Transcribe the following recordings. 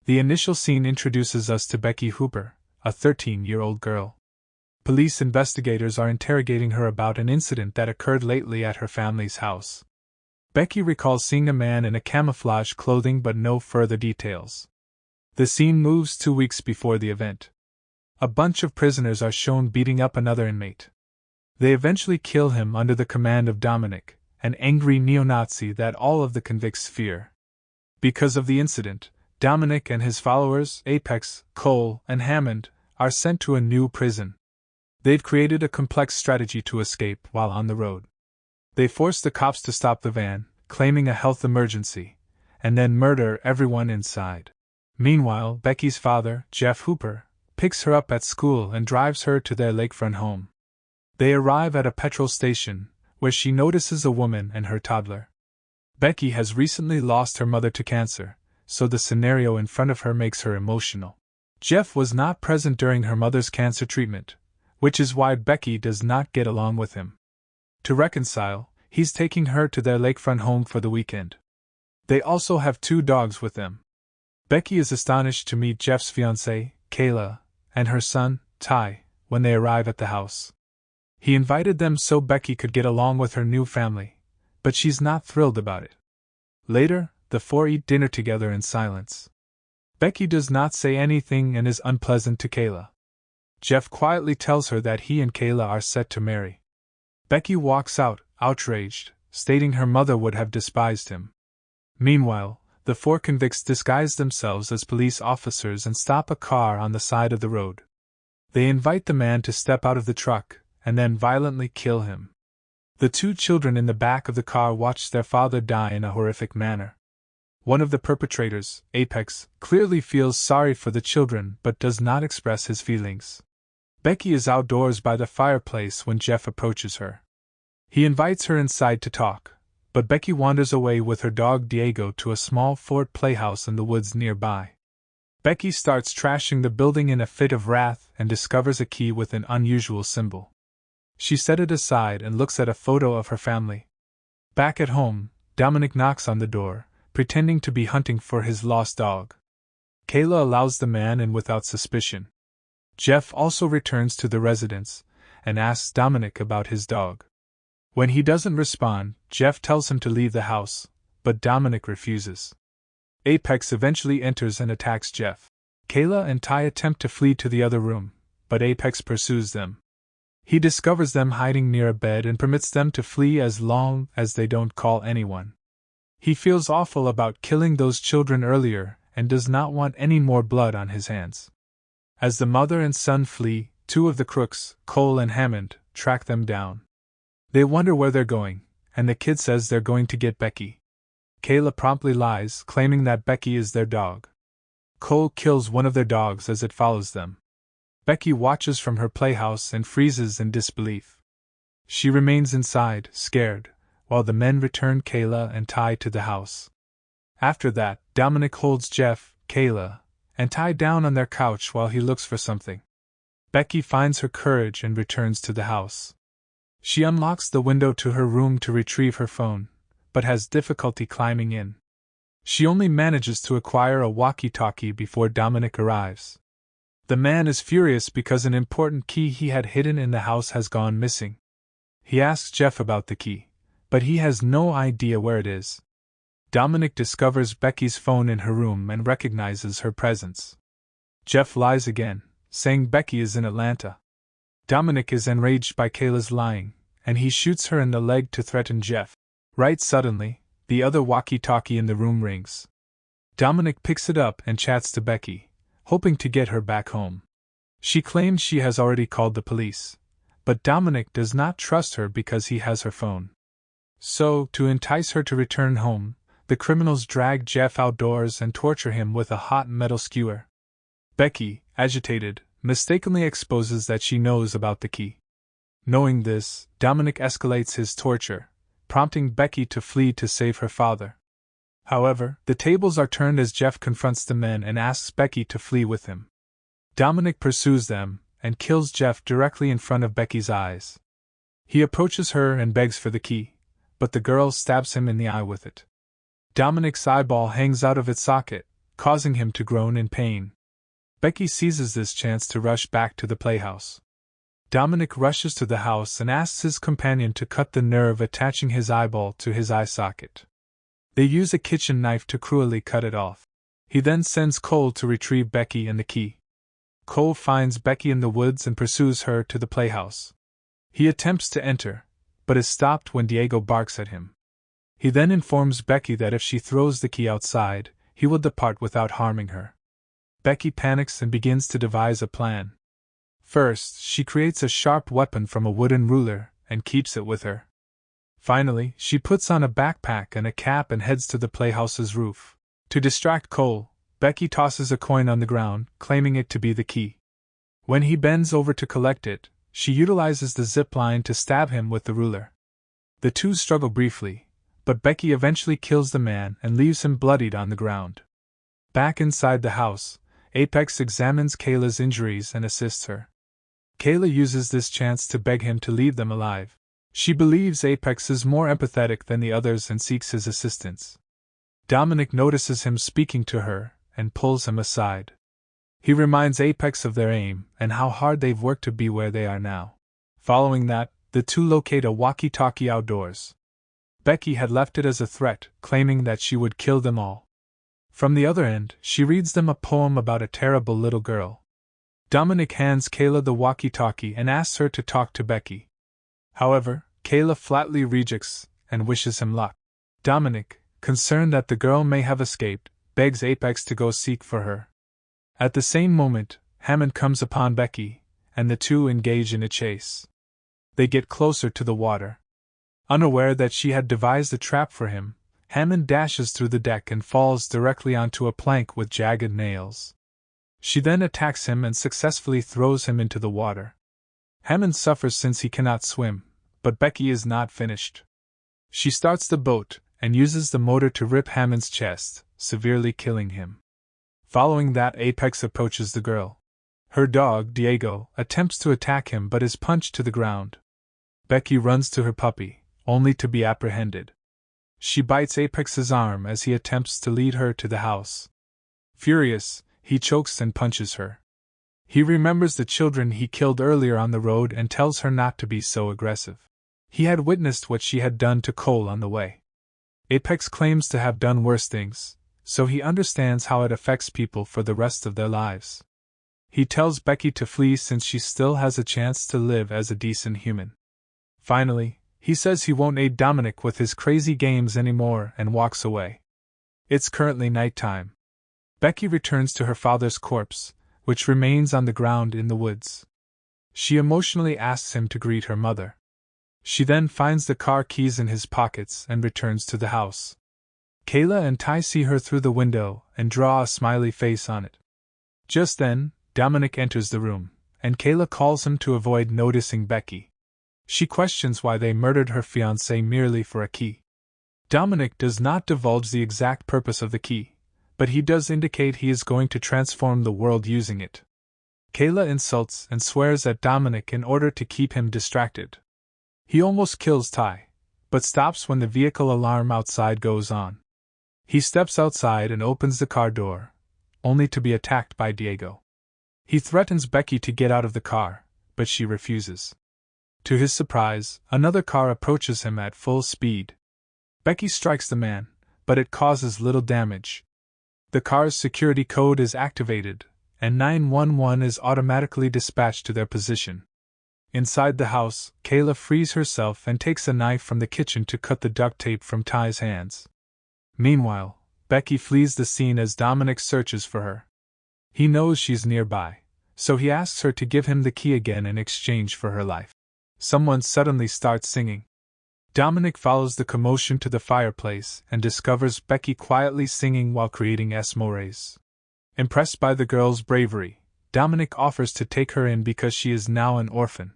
The initial scene introduces us to Becky Hooper, a 13-year-old girl. Police investigators are interrogating her about an incident that occurred lately at her family's house. Becky recalls seeing a man in a camouflage clothing but no further details. The scene moves 2 weeks before the event. A bunch of prisoners are shown beating up another inmate. They eventually kill him under the command of Dominic, an angry neo-Nazi that all of the convicts fear. Because of the incident, Dominic and his followers, Apex, Cole, and Hammond, are sent to a new prison. They've created a complex strategy to escape while on the road. They force the cops to stop the van, claiming a health emergency, and then murder everyone inside. Meanwhile, Becky's father, Jeff Hooper, picks her up at school and drives her to their lakefront home. They arrive at a petrol station, where she notices a woman and her toddler. Becky has recently lost her mother to cancer, so the scenario in front of her makes her emotional. Jeff was not present during her mother's cancer treatment, which is why Becky does not get along with him. To reconcile, he's taking her to their lakefront home for the weekend. They also have 2 dogs with them. Becky is astonished to meet Jeff's fiancée, Kayla, and her son, Ty, when they arrive at the house. He invited them so Becky could get along with her new family, but she's not thrilled about it. Later, the 4 eat dinner together in silence. Becky does not say anything and is unpleasant to Kayla. Jeff quietly tells her that he and Kayla are set to marry. Becky walks out, outraged, stating her mother would have despised him. Meanwhile, the 4 convicts disguise themselves as police officers and stop a car on the side of the road. They invite the man to step out of the truck, and then violently kill him. The 2 children in the back of the car watch their father die in a horrific manner. One of the perpetrators, Apex, clearly feels sorry for the children but does not express his feelings. Becky is outdoors by the fireplace when Jeff approaches her. He invites her inside to talk, but Becky wanders away with her dog Diego to a small fort playhouse in the woods nearby. Becky starts trashing the building in a fit of wrath and discovers a key with an unusual symbol. She set it aside and looks at a photo of her family. Back at home, Dominic knocks on the door, pretending to be hunting for his lost dog. Kayla allows the man in without suspicion. Jeff also returns to the residence and asks Dominic about his dog. When he doesn't respond, Jeff tells him to leave the house, but Dominic refuses. Apex eventually enters and attacks Jeff. Kayla and Ty attempt to flee to the other room, but Apex pursues them. He discovers them hiding near a bed and permits them to flee as long as they don't call anyone. He feels awful about killing those children earlier and does not want any more blood on his hands. As the mother and son flee, 2 of the crooks, Cole and Hammond, track them down. They wonder where they're going, and the kid says they're going to get Becky. Kayla promptly lies, claiming that Becky is their dog. Cole kills one of their dogs as it follows them. Becky watches from her playhouse and freezes in disbelief. She remains inside, scared, while the men return Kayla and Ty to the house. After that, Dominic holds Jeff, Kayla, and Ty down on their couch while he looks for something. Becky finds her courage and returns to the house. She unlocks the window to her room to retrieve her phone, but has difficulty climbing in. She only manages to acquire a walkie-talkie before Dominic arrives. The man is furious because an important key he had hidden in the house has gone missing. He asks Jeff about the key, but he has no idea where it is. Dominic discovers Becky's phone in her room and recognizes her presence. Jeff lies again, saying Becky is in Atlanta. Dominic is enraged by Kayla's lying, and he shoots her in the leg to threaten Jeff. Right suddenly, the other walkie-talkie in the room rings. Dominic picks it up and chats to Becky, hoping to get her back home. She claims she has already called the police, but Dominic does not trust her because he has her phone. So, to entice her to return home, the criminals drag Jeff outdoors and torture him with a hot metal skewer. Becky, agitated, mistakenly exposes that she knows about the key. Knowing this, Dominic escalates his torture, prompting Becky to flee to save her father. However, the tables are turned as Jeff confronts the men and asks Becky to flee with him. Dominic pursues them and kills Jeff directly in front of Becky's eyes. He approaches her and begs for the key, but the girl stabs him in the eye with it. Dominic's eyeball hangs out of its socket, causing him to groan in pain. Becky seizes this chance to rush back to the playhouse. Dominic rushes to the house and asks his companion to cut the nerve attaching his eyeball to his eye socket. They use a kitchen knife to cruelly cut it off. He then sends Cole to retrieve Becky and the key. Cole finds Becky in the woods and pursues her to the playhouse. He attempts to enter, but is stopped when Diego barks at him. He then informs Becky that if she throws the key outside, he will depart without harming her. Becky panics and begins to devise a plan. First, she creates a sharp weapon from a wooden ruler and keeps it with her. Finally, she puts on a backpack and a cap and heads to the playhouse's roof. To distract Cole, Becky tosses a coin on the ground, claiming it to be the key. When he bends over to collect it, she utilizes the zip line to stab him with the ruler. The two struggle briefly, but Becky eventually kills the man and leaves him bloodied on the ground. Back inside the house, Apex examines Kayla's injuries and assists her. Kayla uses this chance to beg him to leave them alive. She believes Apex is more empathetic than the others and seeks his assistance. Dominic notices him speaking to her and pulls him aside. He reminds Apex of their aim and how hard they've worked to be where they are now. Following that, the two locate a walkie-talkie outdoors. Becky had left it as a threat, claiming that she would kill them all. From the other end, she reads them a poem about a terrible little girl. Dominic hands Kayla the walkie-talkie and asks her to talk to Becky. However, Kayla flatly rejects and wishes him luck. Dominic, concerned that the girl may have escaped, begs Apex to go seek for her. At the same moment, Hammond comes upon Becky, and the two engage in a chase. They get closer to the water. Unaware that she had devised a trap for him, Hammond dashes through the deck and falls directly onto a plank with jagged nails. She then attacks him and successfully throws him into the water. Hammond suffers since he cannot swim, but Becky is not finished. She starts the boat and uses the motor to rip Hammond's chest, severely killing him. Following that, Apex approaches the girl. Her dog, Diego, attempts to attack him but is punched to the ground. Becky runs to her puppy, only to be apprehended. She bites Apex's arm as he attempts to lead her to the house. Furious, he chokes and punches her. He remembers the children he killed earlier on the road and tells her not to be so aggressive. He had witnessed what she had done to Cole on the way. Apex claims to have done worse things, so he understands how it affects people for the rest of their lives. He tells Becky to flee since she still has a chance to live as a decent human. Finally, he says he won't aid Dominic with his crazy games anymore and walks away. It's currently nighttime. Becky returns to her father's corpse, which remains on the ground in the woods. She emotionally asks him to greet her mother. She then finds the car keys in his pockets and returns to the house. Kayla and Ty see her through the window and draw a smiley face on it. Just then, Dominic enters the room, and Kayla calls him to avoid noticing Becky. She questions why they murdered her fiancé merely for a key. Dominic does not divulge the exact purpose of the key, but he does indicate he is going to transform the world using it. Kayla insults and swears at Dominic in order to keep him distracted. He almost kills Ty, but stops when the vehicle alarm outside goes on. He steps outside and opens the car door, only to be attacked by Diego. He threatens Becky to get out of the car, but she refuses. To his surprise, another car approaches him at full speed. Becky strikes the man, but it causes little damage. The car's security code is activated, and 911 is automatically dispatched to their position. Inside the house, Kayla frees herself and takes a knife from the kitchen to cut the duct tape from Ty's hands. Meanwhile, Becky flees the scene as Dominic searches for her. He knows she's nearby, so he asks her to give him the key again in exchange for her life. Someone suddenly starts singing. Dominic follows the commotion to the fireplace and discovers Becky quietly singing while creating esmores. Impressed by the girl's bravery, Dominic offers to take her in because she is now an orphan.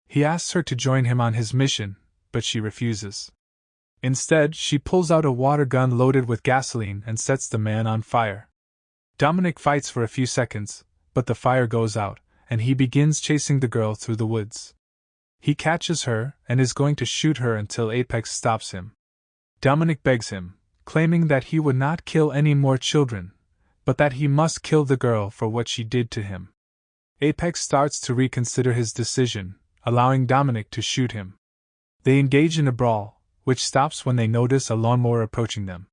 He asks her to join him on his mission, but she refuses. Instead, she pulls out a water gun loaded with gasoline and sets the man on fire. Dominic fights for a few seconds, but the fire goes out, and he begins chasing the girl through the woods. He catches her and is going to shoot her until Apex stops him. Dominic begs him, claiming that he would not kill any more children, but that he must kill the girl for what she did to him. Apex starts to reconsider his decision, allowing Dominic to shoot him. They engage in a brawl, which stops when they notice a lawnmower approaching them.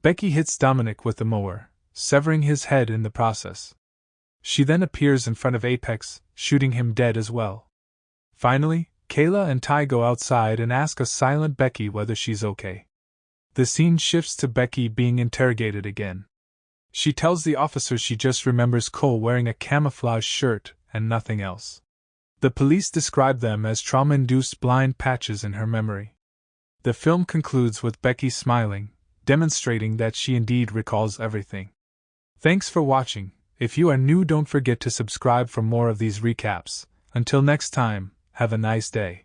Becky hits Dominic with the mower, severing his head in the process. She then appears in front of Apex, shooting him dead as well. Finally, Kayla and Ty go outside and ask a silent Becky whether she's okay. The scene shifts to Becky being interrogated again. She tells the officers she just remembers Cole wearing a camouflage shirt and nothing else. The police describe them as trauma-induced blind patches in her memory. The film concludes with Becky smiling, demonstrating that she indeed recalls everything. Thanks for watching. If you are new, don't forget to subscribe for more of these recaps. Until next time, have a nice day.